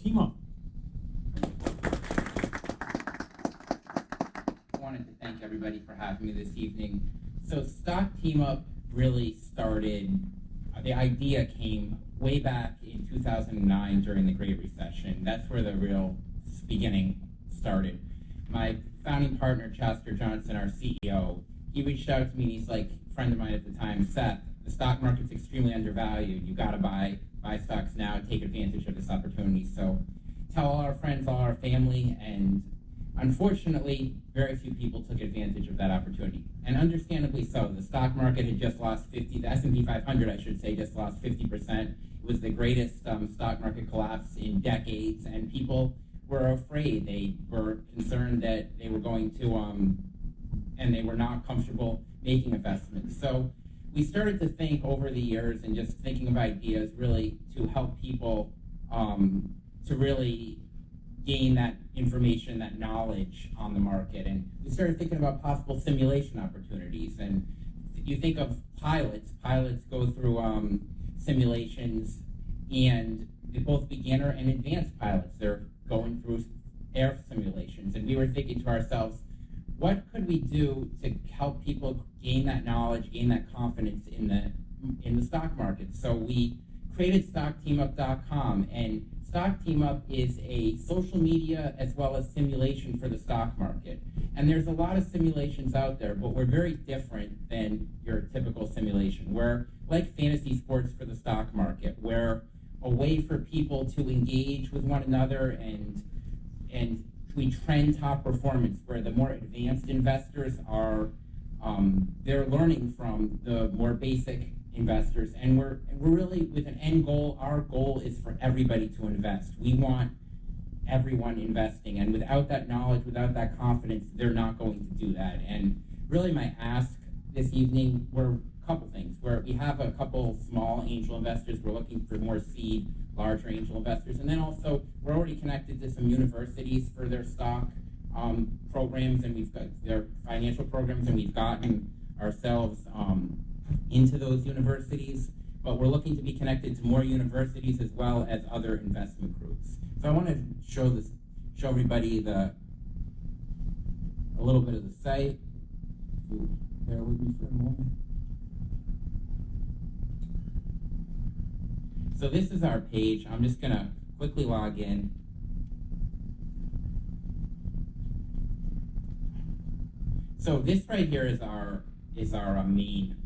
StockTeamup. I wanted to thank everybody for having me this evening. So StockTeamup really started, the idea came way back in 2009 during the Great Recession. That's where the real beginning started. My founding partner, Chester Johnson, our CEO, he reached out to me and he's like, a friend of mine at the time, Seth, the stock market's extremely undervalued. You gotta buy stocks now and take advantage of this opportunity. So tell all our friends, all our family, and unfortunately, very few people took advantage of that opportunity. And understandably so. The stock market had just lost the S&P 500, I should say, just lost 50%. It was the greatest stock market collapse in decades, and people were afraid. They were concerned that they were going to, and they were not comfortable making investments. So we started to think over the years and just thinking of ideas really to help people to really gain that information, that knowledge on the market. And we started thinking about possible simulation opportunities. And you think of pilots go through simulations, and both beginner and advanced pilots, they're going through air simulations. And we were thinking to ourselves, what could we do to help people gain that knowledge, gain that confidence in the stock market? So we created StockTeamup.com, and StockTeamup is a social media as well as simulation for the stock market. And there's a lot of simulations out there, but we're very different than your typical simulation. We're like fantasy sports for the stock market. We're a way for people to engage with one another, and we trend top performance, where the more advanced investors are, they're learning from the more basic investors, and we're really with an end goal. Our goal is for everybody to invest. We want everyone investing, and without that knowledge, without that confidence, they're not going to do that. And really my ask this evening were a couple things, where we have a couple small angel investors. We're looking for more seed, larger angel investors, and then also we're already connected to some universities for their stock programs, and we've got their financial programs, and we've gotten ourselves into those universities, but we're looking to be connected to more universities as well as other investment groups. So I want to show everybody a little bit of the site. Bear with me for a moment. So this is our page. I'm just gonna quickly log in. So this right here is our main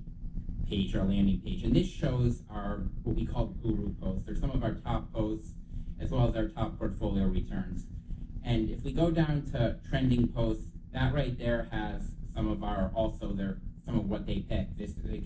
page, our landing page, and this shows our what we call guru posts. They're some of our top posts as well as our top portfolio returns. And if we go down to trending posts, that right there has some of what they pick.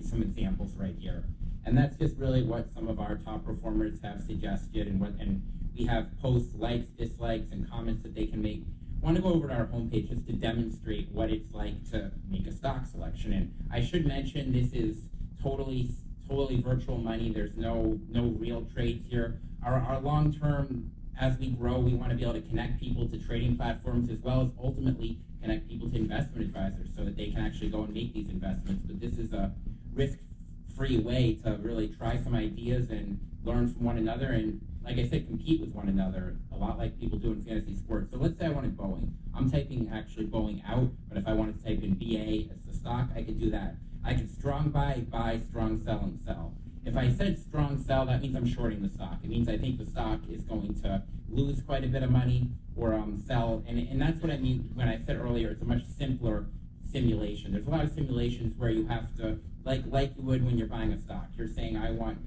Some examples right here, and that's just really what some of our top performers have suggested, and we have posts, likes, dislikes, and comments that they can make. I want to go over to our homepage just to demonstrate what it's like to make a stock selection. And I should mention this is totally virtual money. There's no real trades here. Our long term, as we grow, we want to be able to connect people to trading platforms as well as ultimately connect people to investment advisors so that they can actually go and make these investments. But this is a risk-free way to really try some ideas and learn from one another, and like I said, compete with one another, a lot like people do in fantasy sports. So let's say I wanted Boeing. I'm typing actually Boeing out, but if I wanted to type in BA as the stock, I could do that. I could strong buy, strong sell, and sell. If I said strong sell, that means I'm shorting the stock. It means I think the stock is going to lose quite a bit of money, or sell, and that's what I mean when I said earlier, it's a much simpler simulation. There's a lot of simulations where you have to, like you would when you're buying a stock. You're saying, I want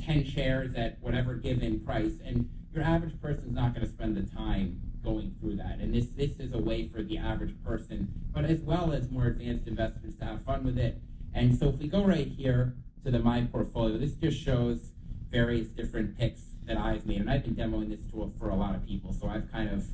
10 shares at whatever given price, and your average person's not going to spend the time going through that. And this is a way for the average person, but as well as more advanced investors, to have fun with it. And so if we go right here to the My Portfolio, this just shows various different picks that I've made, and I've been demoing this tool for a lot of people, so I've kind of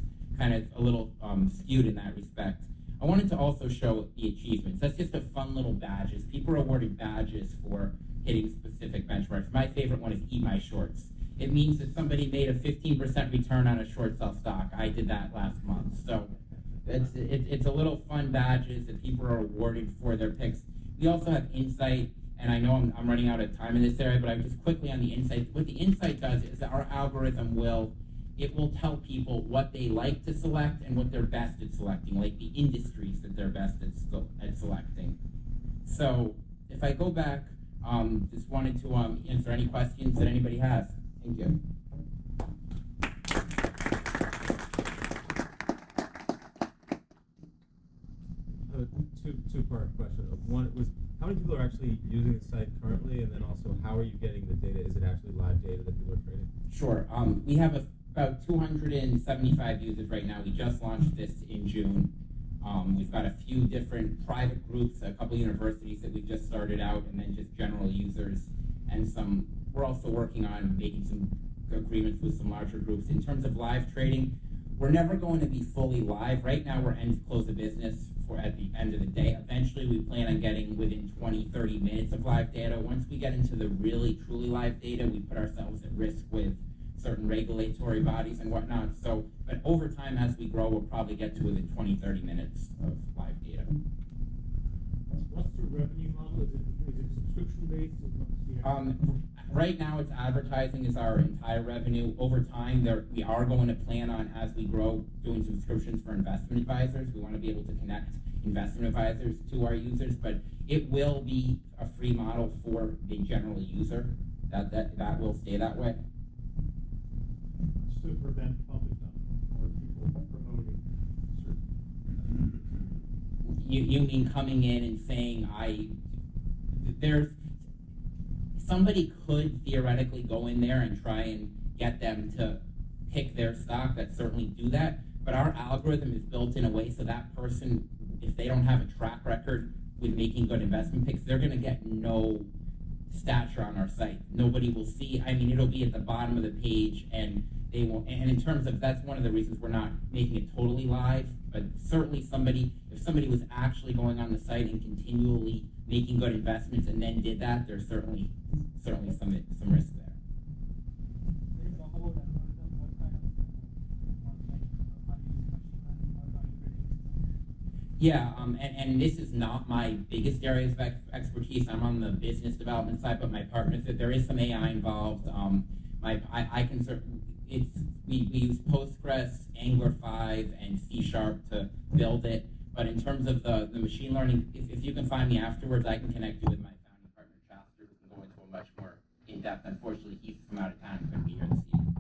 a little skewed in that respect. I wanted to also show the achievements. That's just a fun little badges. People are awarded badges for hitting specific benchmarks. My favorite one is Eat My Shorts. It means that somebody made a 15% return on a short sell stock. I did that last month. So it's a little fun badges that people are awarded for their picks. We also have Insight, and I know I'm running out of time in this area, but I'm just quickly on the Insight. What the Insight does is that our algorithm will it will tell people what they like to select and what they're best at selecting, like the industries that they're best at selecting. So if I go back, just wanted to answer any questions that anybody has. Thank you. Two-part question. One was, how many people are actually using the site currently, and then also, how are you getting the data? Is it actually live data that people are trading? Sure. We have about 275 users right now. We just launched this in June. We've got a few different private groups, a couple universities that we've just started out, and then just general users, and some. We're also working on making some agreements with some larger groups. In terms of live trading, we're never going to be fully live. Right now, we're end to close of business for at the end of the day. Eventually, we plan on getting within 20, 30 minutes of live data. Once we get into the really, truly live data, we put ourselves at risk with certain regulatory bodies and whatnot. So, but over time, as we grow, we'll probably get to within 20, 30 minutes of live data. What's the revenue model? Is it subscription-based? Right now, it's advertising is our entire revenue. Over time, we are going to plan on, as we grow, doing subscriptions for investment advisors. We want to be able to connect investment advisors to our users, but it will be a free model for the general user. That will stay that way. To prevent public dumping or people promoting certain. You mean coming in and saying somebody could theoretically go in there and try and get them to pick their stock, that certainly do that, but our algorithm is built in a way so that person, if they don't have a track record with making good investment picks, they're going to get no stature on our site. Nobody will see. I mean, it'll be at the bottom of the page, and they will. And in terms of, that's one of the reasons we're not making it totally live, but certainly if somebody was actually going on the site and continually making good investments and then did that, there's certainly some risk there. Yeah, and this is not my biggest area of expertise. I'm on the business development side, but my partner said there is some AI involved. We use Postgres, Angular 5, and C# to build it. But in terms of the machine learning, if you can find me afterwards, I can connect you with my founding partner, Chester, who can go into a much more in-depth. Unfortunately, he's from out of town and couldn't be here this evening.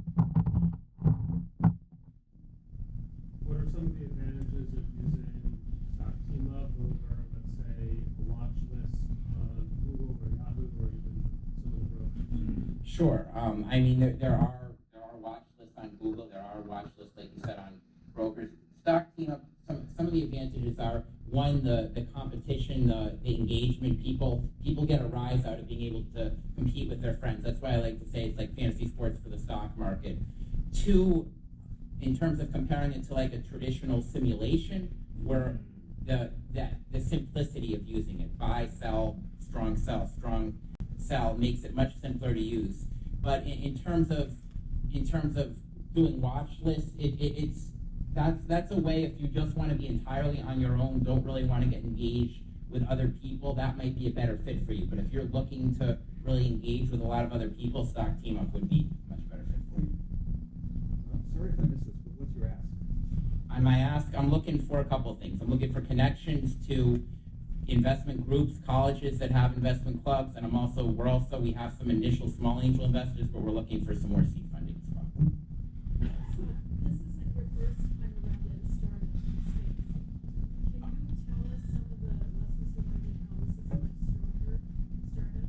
What are some of the advantages of using StockTeamup over, let's say, a watch list on Google or Yahoo or even some of the brokers? Sure. I mean, there are watch lists on Google. There are watch lists, like you said, on brokers. StockTeamup, some of the advantages are, one, the competition, the engagement. People get a rise out of being able to compete with their friends. That's why I like to say it's like fantasy sports for the stock market. Two, in terms of comparing it to like a traditional simulation, where the simplicity of using it, buy, sell, strong sell makes it much simpler to use. But in terms of doing watch lists, that's a way, if you just want to be entirely on your own, don't really want to get engaged with other people, that might be a better fit for you. But if you're looking to really engage with a lot of other people, StockTeamup would be a much better fit for you. Sorry if I missed this, but what's your ask? On my ask, I'm looking for a couple of things. I'm looking for connections to investment groups, colleges that have investment clubs, and we have some initial small angel investors, but we're looking for some more seed funding as well. This isn't your first time around getting started in this space. Can you tell us some of the lessons you learned and how this is a much stronger startup?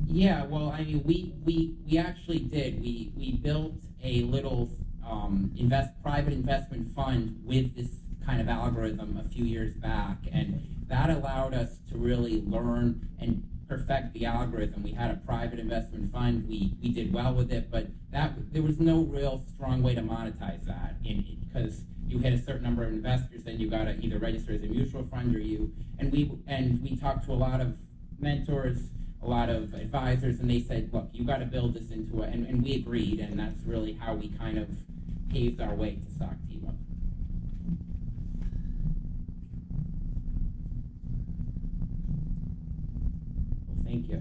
Yeah, well, I mean, we actually did. We built a little private investment fund with this kind of algorithm a few years back, and that allowed us to really learn and perfect the algorithm. We had a private investment fund. We did well with it, but there was no real strong way to monetize that, because you hit a certain number of investors, then you got to either register as a mutual fund or we talked to a lot of mentors, a lot of advisors, and they said, look, you got to build this into and we agreed, and that's really how we kind of paved our way to StockTeamup. Well, thank you.